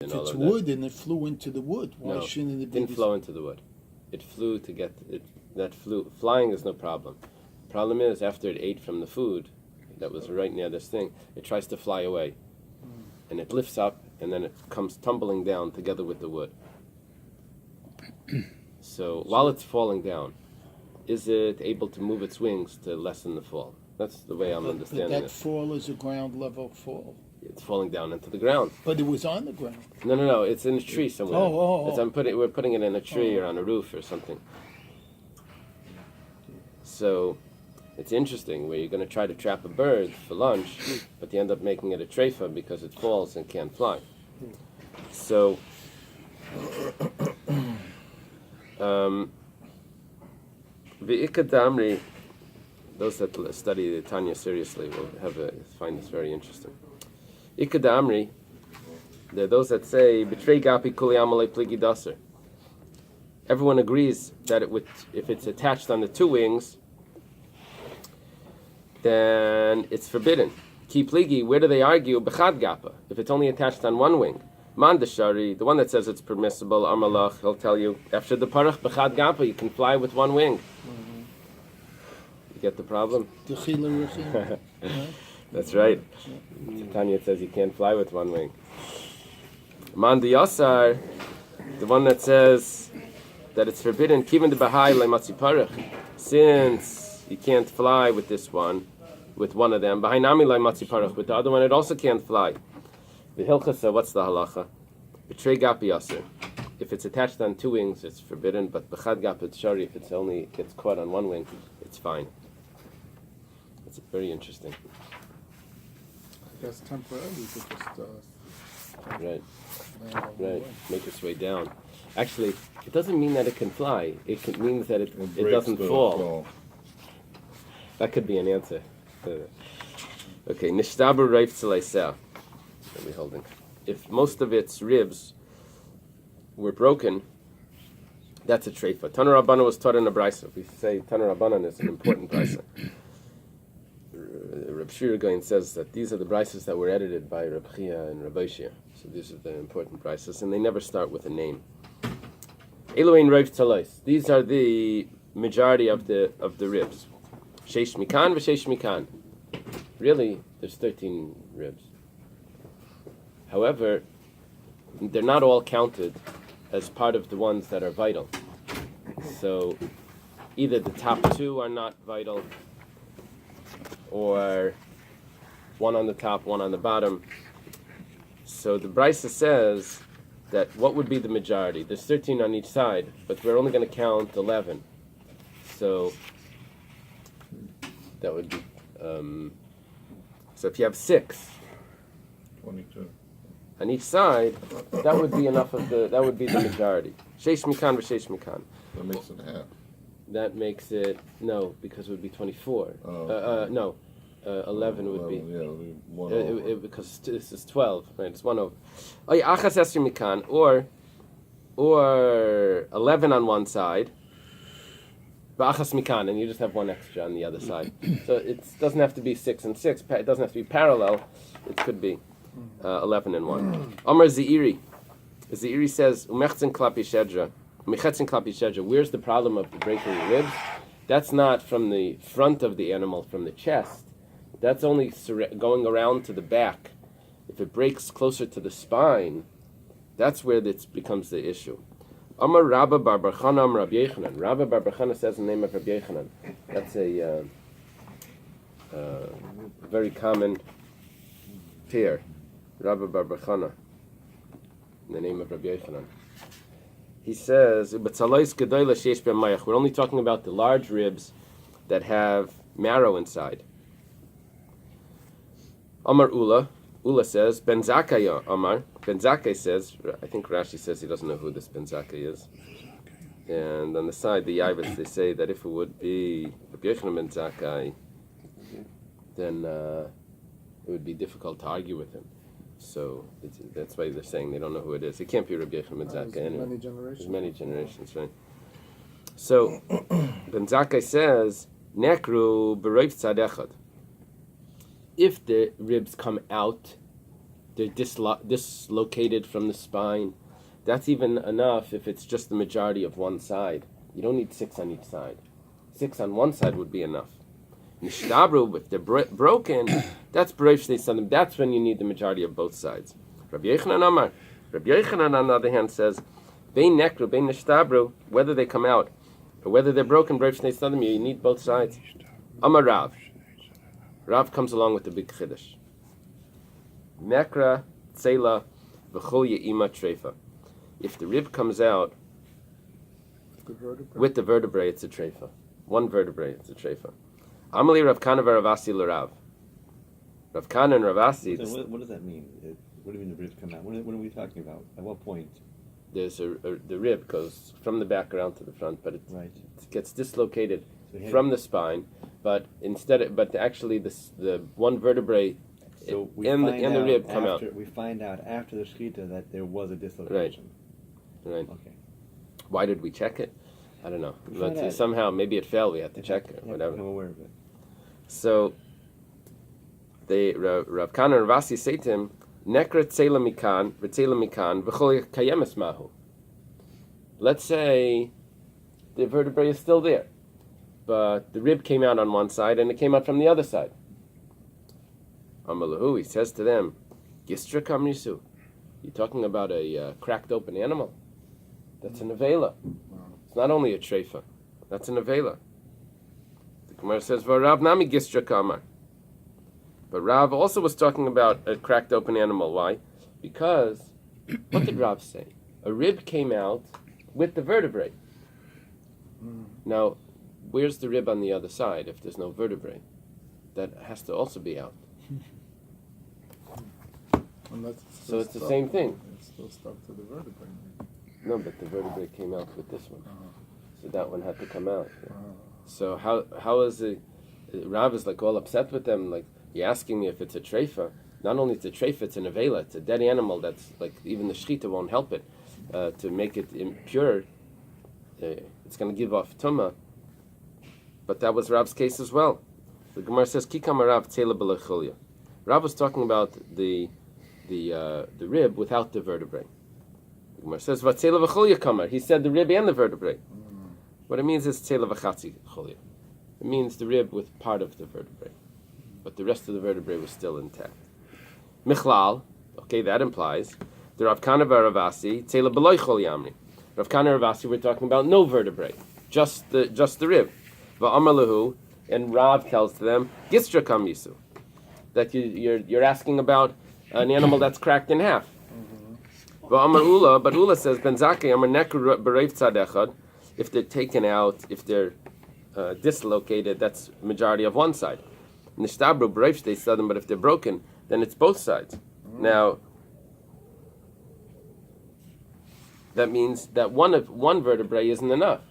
and If all it's of wood that. and it flew into the wood, why No, shouldn't it it be? didn't flow into the wood. It flew to get it. That flew. Flying is no problem. The problem is after it ate from the food that was right near this thing, it tries to fly away, and it lifts up, and then it comes tumbling down together with the wood. So while it's falling down, is it able to move its wings to lessen the fall? That's the way I'm understanding But that it. fall is a ground level fall. It's falling down into the ground. But it was on the ground. No. It's in a tree somewhere. Oh. We're putting it in a tree or on a roof or something. So it's interesting where you're going to try to trap a bird for lunch, but you end up making it a treifa because it falls and can't fly. So V'ikadamri, those that study the Tanya seriously will find this very interesting. Ikadamri, there are those that say betray gapi kuli amalei pligi daser. Everyone agrees that if it's attached on the two wings, then it's forbidden. Ki pligi, where do they argue? Bechad gapa, if it's only attached on one wing. Mandashari, the one that says it's permissible, Amalach, he'll tell you, after the parach bechad gapa, you can fly with one wing. You get the problem? That's right. Tanya says you can't fly with one wing. Mandiyasar, the one that says that it's forbidden, kiven de bahai lematzi parach, since you can't fly with this one, with one of them, bahai nami lematzi parach, with the other one it also can't fly. The hilchasa, what's the halacha? Betray gapi aser. If it's attached on two wings, it's forbidden, but bechad gap it's shari. If it's only gets caught on one wing, it's fine. It's very interesting. I guess temporarily you could just Right. Make its way down. Actually, it doesn't mean that it can fly. It means that it doesn't fall. That could be an answer. Okay, nishtaber reif tzeleiseh. What are we holding? If most of its ribs were broken, that's a treifa. Taner Rabbanan was taught in a brisa. We say Taner Rabbanan is an important brisa. Reb Shira Gaon says that these are the brises that were edited by Reb Chia and Rabbi Shia. So these are the important brises, and they never start with a name. Eily reif tzeleis. These are the majority of the ribs. Sheish mikan v'sheish mikan. Really, there's 13 ribs. However, they're not all counted as part of the ones that are vital. So either the top two are not vital, or one on the top, one on the bottom. So the Brisa says that what would be the majority? There's 13 on each side, but we're only going to count 11. So that would be... so if you have 6... 22. On each side, that would be enough of that would be the majority. Sheish mikan v'sheish mikan. That makes it half. That makes it, no, because it would be 24. Oh. 11 would be. Yeah, it'll be 1 over. Because this is 12, right? It's 1 over. Achas esri mikan, or 11 on one side, ba'achas mikan, and you just have one extra on the other side. So it doesn't have to be 6 and 6. It doesn't have to be parallel. It could be 11 and 1. Amar Zeiri. Zeiri says, Umechetzin klapi shedra. Umechetzin klapi shedra. Where's the problem of the breaking the ribs? That's not from the front of the animal, from the chest. That's only going around to the back. If it breaks closer to the spine, that's where it becomes the issue. Amar Rabba bar bar Chana Amar Rabbi Yochanan. Rabba bar bar Chana says the name of Rabbi Yochanan. That's a very common pair. Rabbi bar bar Chana, in the name of Rabbi Yochanan. He says, we're only talking about the large ribs that have marrow inside. Amar Ula says, Ben Zakkai Amar. Ben Zakkai says, I think Rashi says he doesn't know who this Ben Zakkai is. And on the side, the Yavas, they say that if it would be Rabbi Yochanan Ben Zakkai, then it would be difficult to argue with him. So that's why they're saying they don't know who it is. It can't be Rabbi Yochanan Ben Zakkai anyway. There's many generations, right? So Ben Zakkai says, Nekru b'roif tzad echad. If the ribs come out they're dislocated from the spine. That's even enough if it's just the majority of one side. You don't need 6 on each side. 6 on one side would be enough. Nishtabru, if they're broken, that's that's when you need the majority of both sides. Rabbi Yochanan Amar. Rabbi Yochanan, on the other hand, says, Bein nekru, bein nishtabru, whether they come out or whether they're broken, you need both sides. Amar Rav. Rav comes along with the big chiddush. Nekra, tzela, v'chol ye'ima treifa. If the rib comes out with the vertebrae, it's a treifa. One vertebrae, it's a treifa. Amali Rav Kana v'Ravasi l'Rav. Rav Kana and Ravasi. So what does that mean? What do you mean the ribs come out? What are we talking about? At what point? There's the rib goes from the back around to the front, but it gets dislocated from the spine. But actually the one vertebrae so and the rib come out. We find out after the shechita that there was a dislocation. Right. Okay. Why did we check it? I don't know. But somehow maybe it failed. We had to check it. Whatever. I'm aware of it. So Rav Kana and Ravasi say to him, Nekra tzela mikan, v'chol kayemes mahu. Let's say the vertebrae is still there, but the rib came out on one side and it came out from the other side. Amalahu, he says to them, Gistra kamnisu. You're talking about a cracked open animal. That's an avela. It's not only a treifa. That's an avela. The Gemara says, V'Rav nami gistra kamar. But Rav also was talking about a cracked open animal. Why? Because, what did Rav say? A rib came out with the vertebrae. Now, where's the rib on the other side if there's no vertebrae? That has to also be out. So it's the same thing. It's still stuck to the vertebrae. No, but the vertebrae came out with this one. So that one had to come out. So how is it? Rav is like all upset with them, like, you're asking me if it's a treifa. Not only it's a treifa, it's an avela. It's a dead animal that's like even the shechita won't help it to make it impure. It's going to give off tumah. But that was Rav's case as well. The Gemara says Kikam Rav tzela b'lechulya. Rav was talking about the rib without the vertebrae. The Gemara says v'tzela v'chulya kamar. He said the rib and the vertebrae. What it means is tzela v'chatzi chulya. It means the rib with part of the vertebrae, but the rest of the vertebrae was still intact. Michlal, okay, that implies the Rav Kana v'Ravasi tzela b'loy chol yamri. Rav Kana and Ravasi were talking about no vertebrae, just the rib. Va'amalahu, and Rav tells to them gistra kam yisu, that you're asking about an animal that's cracked in half. Va'amar Ula, but Ula says ben zakei amar nekur b'reiv tzad echad. If they're taken out, if they're dislocated, that's majority of one side. Nishtabru b'reiv shtei tzadim, but if they're broken, then it's both sides. Now, that means that one vertebrae isn't enough.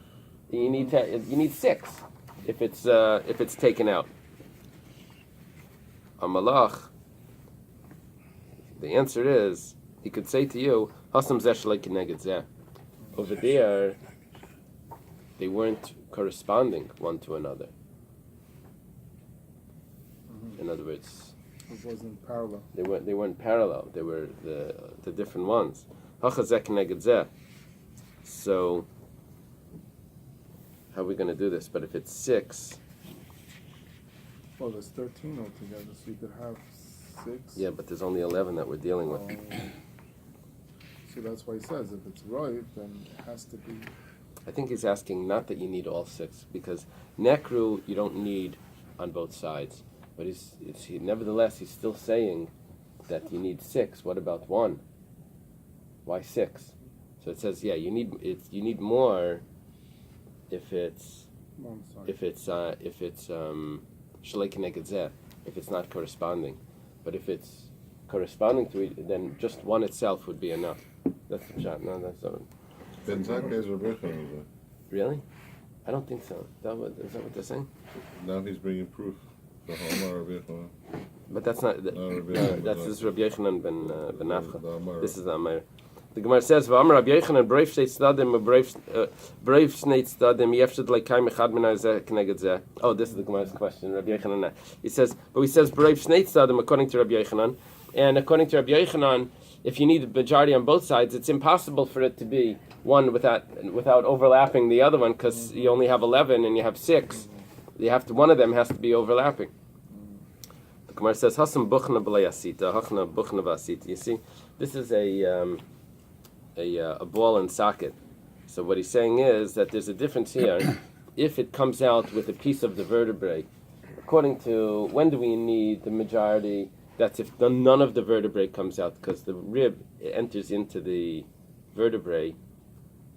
You need 6 if it's taken out. Amalach. The answer is he could say to you, Hasam zeh shalei keneged zeh. Over there, they weren't corresponding one to another. In other words, It wasn't parallel. They weren't parallel. They were the different ones. Hachazeh keneged zeh. So how are we going to do this? But if it's 6, Well, there's 13 altogether, so you could have 6. yeah, but there's only 11 that we're dealing with. So that's why he says if it's right, then it has to be. I think he's asking not that you need all 6, because nekru you don't need on both sides. But nevertheless, he's still saying that you need 6. What about 1? Why 6? So it says, yeah, you need more if it's One side. if it's shalei keneged zeh, if it's not corresponding. But if it's corresponding to it, then just one itself would be enough. That's the shot. No, that's not. Ben Zakkai is Rabbi Yochanan. Really? I don't think so. Is that what they're saying? Now he's bringing proof. The Omar Rabbi Yochanan. But that's not. Rabbi No, Yochanan, that's but this is Rabbi Yochanan ben The Nafcha. Amar. This is the Amar. The Gemara says, "V'Amar Rabbi Yochanan brave shnei tzadim, brave shnei tzadim yefshad leikaim echad min hazeh keneged zeh." Oh, this is the Gemara's question. Rabbi Yochanan. He says brave shnei tzadim according to Rabbi Yochanan. And according to Rabbi Yochanan, if you need a majority on both sides, it's impossible for it to be one without overlapping the other one, because you only have 11 and you have 6. You have to, one of them has to be overlapping. The Gemara says, "Hasam buchna b'layasita, hachna buchna v'asita." You see, this is a ball and socket. So what he's saying is that there's a difference here. If it comes out with a piece of the vertebrae, according to when do we need the majority? That's if none of the vertebrae comes out, because the rib enters into the vertebrae,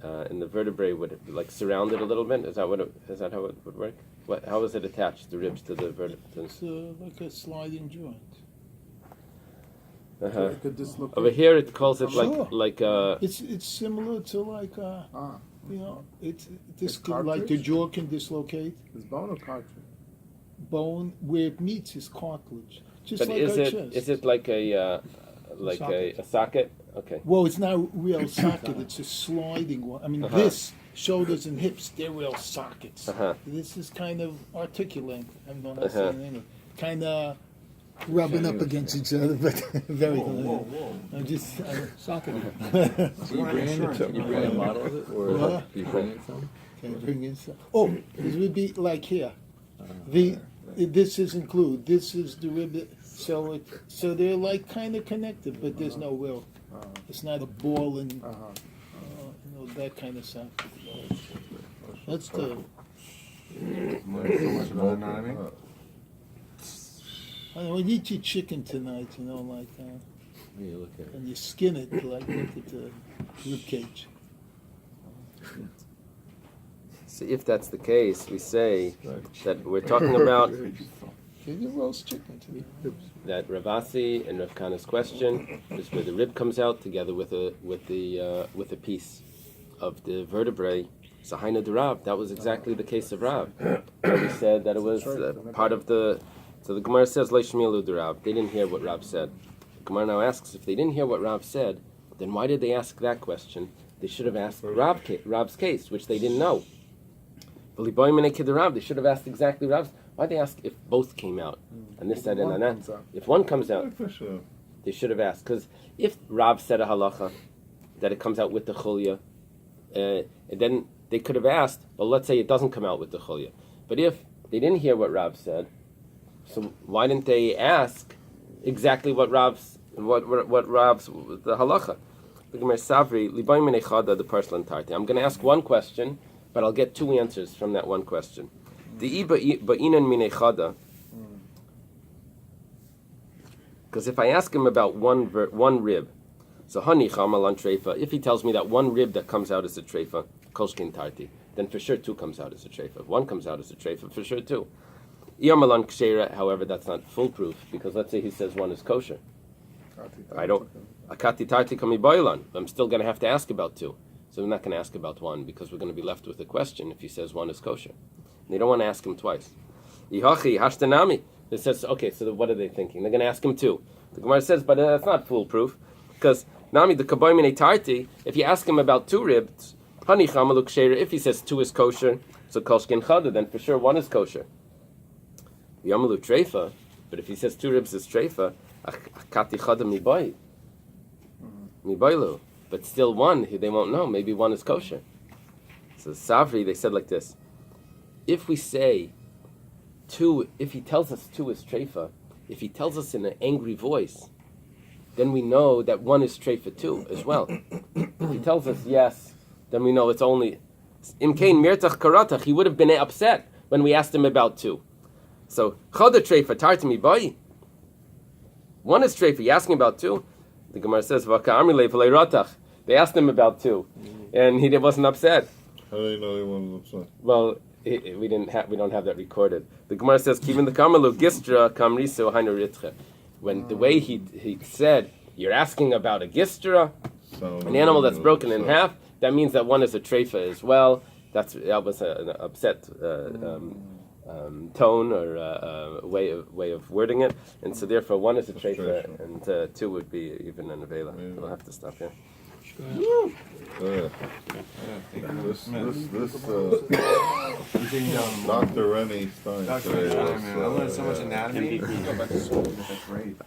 and the vertebrae would like surround it a little bit. Is that how it would work? How is it attached? The ribs to the vertebrae? It's like a sliding joint. It could dislocate. Over here, it calls it Sure. like It's similar to like it's It's like the cartilage? jaw can dislocate. It's bone or cartilage? Bone where it meets is cartilage, just But like is our it chest. like a socket? Okay. Well, it's not a real socket. It's a sliding one. I mean, this shoulders and hips, they're real sockets. This is kind of articulating. I'm not saying anything. Kind of rubbing up against each other, but very good. I'm just socket. Can you bring a model of it, or What? do you bring it some? Can I bring in some? Oh, this would be like here. This is included. This is the rib. So they're like kind of connected, but there's no real. It's not a ball and that kind of stuff. That's the. So much of that, you know what I mean? I know, when you eat your chicken tonight, like You look at it. and you skin it, like look at the rib cage. So if that's the case, we say that we're talking about Can you roast chicken tonight? that Ravasi and Rav Kana's question is where the rib comes out together with a piece of the vertebrae. So Haina de Rav, that was exactly the case of Rav. We said that it was part of the. So the Gemara says Leishmielu de Rav. They didn't hear what Rav said. The Gemara now asks, if they didn't hear what Rav said, then why did they ask that question? They should have asked Rav's case, which they didn't know. They should have asked exactly Rav's. Why'd they ask if both came out? And this said, if one comes out, they should have asked. Because if Rav said a halacha, that it comes out with the chulya, and then they could have asked, well, let's say it doesn't come out with the chulya. But if they didn't hear what Rav said, so why didn't they ask exactly what Rav's the halacha? The Gemara Savri, Libay Menachada, the porcelain tarty. I'm going to ask one question, but I'll get two answers from that one question. The ba'inan minechada, because if I ask him about one rib, so hani chamal on treifa, if he tells me that one rib that comes out is a treifa, kolshkin tarti, then for sure two comes out as a treifa. If one comes out as a treifa, for sure two. Iyamalan kshera, however, that's not foolproof, because let's say he says one is kosher. I don't. Akati tarti kami boilan. I'm still going to have to ask about two. So we're not going to ask about one, because we're going to be left with a question if he says one is kosher. And they don't want to ask him twice. Ihachi hashtanami. It says, okay, so what are they thinking? They're going to ask him two. The Gemara says, but that's not foolproof, because nami the kaboy mine tarti. If you ask him about two ribs, hani chamaluk kshera. If he says two is kosher, so kolshkin chada, then for sure one is kosher. Yamalu treifa, but if he says two ribs is treifa, akati chada miboy. Miboilu. But still one, they won't know. Maybe one is kosher. So Savri, they said like this. If we say two, if he tells us two is treifa, if he tells us in an angry voice, then we know that one is treifa too, as well. If he tells us yes, then we know it's only... Imkain mirtach karatach, he would have been upset when we asked him about two. So, chada treifa, tartami boy. One is treifa, you asking about two? The Gemara says, they asked him about two, and he wasn't upset. How do you know he wasn't upset? Well, we don't have that recorded. The Gemara says, "Kivin the kamalu gistra kamrisu hainu ritche." When the way he said, "You're asking about a gistra, an animal that's broken in half," that means that one is a treifa as well. That was an upset tone or way of wording it, and so therefore one is a treifa and two would be even an avela. Yeah. We'll have to stop here. This Dr. Rennie Stein today was, I learned so much anatomy. That's great.